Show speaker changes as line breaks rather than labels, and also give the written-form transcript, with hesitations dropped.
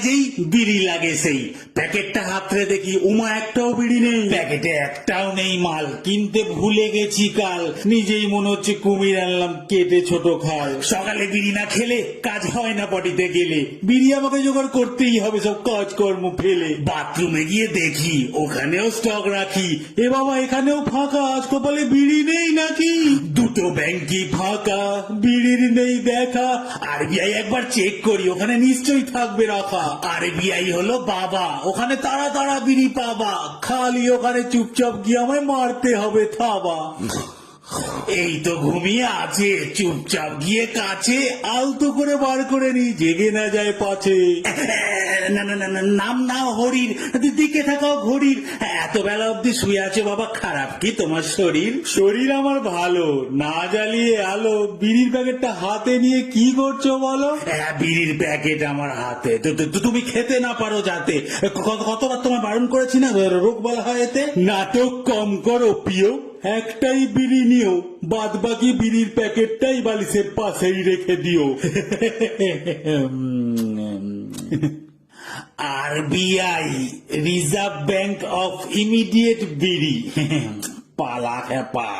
যেই বিড়ি লাগে সেই। প্যাকেটটা হাতরে দেখি, উমা একটাও বিড়ি নেই, প্যাকেটে একটাও নেই মাল, কিনতে ভুলে গেছি কাল, নিজেই মনে হচ্ছে কুমির আনলাম কেটে ছোট খাল। সকালে বিড়ি না খেলে কাজ হয় না পটিতে গেলে, বিড়ি আমাকে জোগাড় করতেই হবে সব কাজকর্ম ফেলে। বাথরুমে গিয়ে দেখি ওখানেও স্টক রাখি, এ বাবা এখানেও ফাঁকা, আজ কপালে বিড়ি নেই নাকি? দুটো ব্যাংকই ফাঁকা, বিড়ির নেই দেখা। আরবিআই একবার চেক করি, ওখানে নিশ্চয়ই থাকবে রাখা। আরবিআই হলো বাবা, ওখানে তারা তারা বিড়ি পাবা, খালি ওখানে চুপচাপ গিয়ে আমায় মারতে হবে থাবা। এই তো ঘুমিয়ে আছে, চুপচাপ গিয়ে কাছে আলতো করে বার করে নি, জেগে না যায় পাছে। না না না না, নাম না হরির, দিকে থাকাও ঘড়ির, এত বেলা অব্দি শুয়ে আছে বাবা, খারাপ কি তোমার শরীর? শরীর আমার ভালো, না জ্বালিয়ে আলো, বিড়ির প্যাকেটটা হাতে নিয়ে কি করছো বলো? বিড়ির প্যাকেট আমার হাতে, তুমি খেতে না পারো যাতে, কতবার তোমার বারণ করেছি না, রোগ বলা হয় এতে। নাটক কম করো প্রিয়, একটাই বিড়ি নিও, বাদ বাকি বিড়ির প্যাকেটটাই বালিশের পাশেই রেখে দিও। RBI, reserve bank of immediate বিড়ি, পালা খেপা।